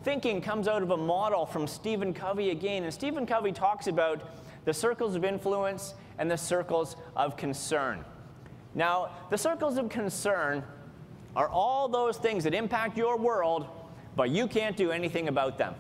thinking comes out of a model from Stephen Covey again. And Stephen Covey talks about the circles of influence and the circles of concern. Now, the circles of concern are all those things that impact your world, but you can't do anything about them.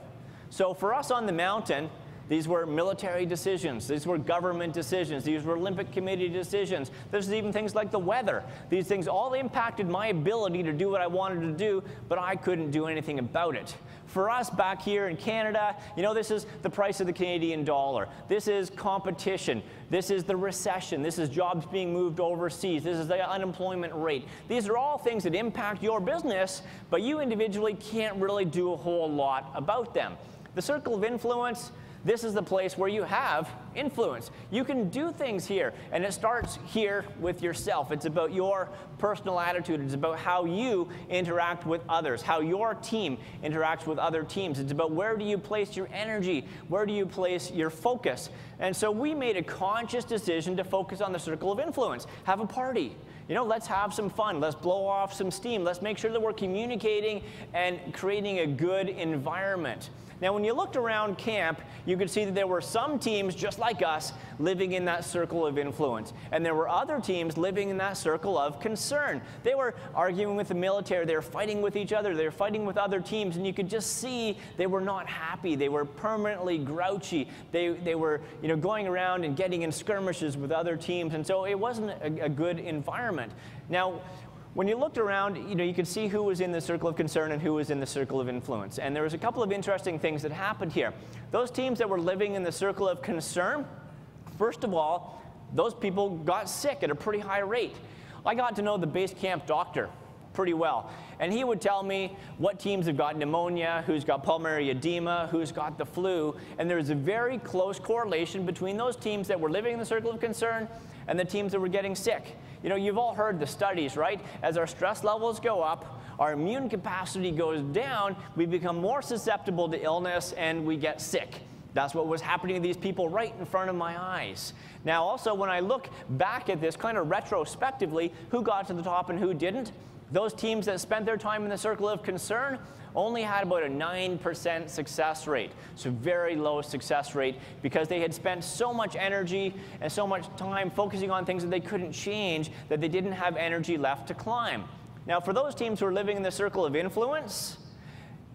So for us on the mountain, these were military decisions. These were government decisions. These were Olympic Committee decisions. There's even things like the weather. These things all impacted my ability to do what I wanted to do, but I couldn't do anything about it. For us back here in Canada, you know, this is the price of the Canadian dollar. This is competition. This is the recession. This is jobs being moved overseas. This is the unemployment rate. These are all things that impact your business, but you individually can't really do a whole lot about them. The circle of influence, this is the place where you have influence. You can do things here, and it starts here with yourself. It's about your personal attitude. It's about how you interact with others, how your team interacts with other teams. It's about where do you place your energy, where do you place your focus. And so we made a conscious decision to focus on the circle of influence. Have a party. You know, let's have some fun. Let's blow off some steam. Let's make sure that we're communicating and creating a good environment. Now, when you looked around camp, you could see that there were some teams just like us living in that circle of influence. And there were other teams living in that circle of concern. They were arguing with the military. They were fighting with each other. They were fighting with other teams. And you could just see they were not happy. They were permanently grouchy. They were, you know, going around and getting in skirmishes with other teams. And so it wasn't a good environment. Now, when you looked around, you know, you could see who was in the circle of concern and who was in the circle of influence. And there was a couple of interesting things that happened here. Those teams that were living in the circle of concern, first of all, those people got sick at a pretty high rate. I got to know the base camp doctor pretty well. And he would tell me what teams have got pneumonia, who's got pulmonary edema, who's got the flu. And there's a very close correlation between those teams that were living in the circle of concern and the teams that were getting sick. You know, you've all heard the studies, right? As our stress levels go up, our immune capacity goes down, we become more susceptible to illness, and we get sick. That's what was happening to these people right in front of my eyes. Now, also, when I look back at this kind of retrospectively, who got to the top and who didn't, those teams that spent their time in the circle of concern only had about a 9% success rate. So very low success rate because they had spent so much energy and so much time focusing on things that they couldn't change that they didn't have energy left to climb. Now, for those teams who are living in the circle of influence,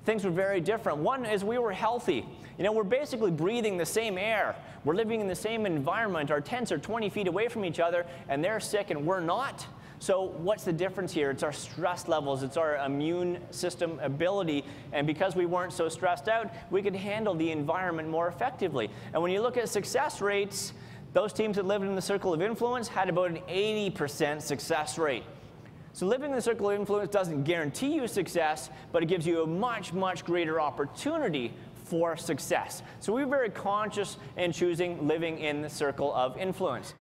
things were very different. One is we were healthy. You know, we're basically breathing the same air. We're living in the same environment. Our tents are 20 feet away from each other, and they're sick and we're not. So what's the difference here? It's our stress levels. It's our immune system ability. And because we weren't so stressed out, we could handle the environment more effectively. And when you look at success rates, those teams that lived in the circle of influence had about an 80% success rate. So living in the circle of influence doesn't guarantee you success, but it gives you a much, much greater opportunity for success. So we're very conscious in choosing living in the circle of influence.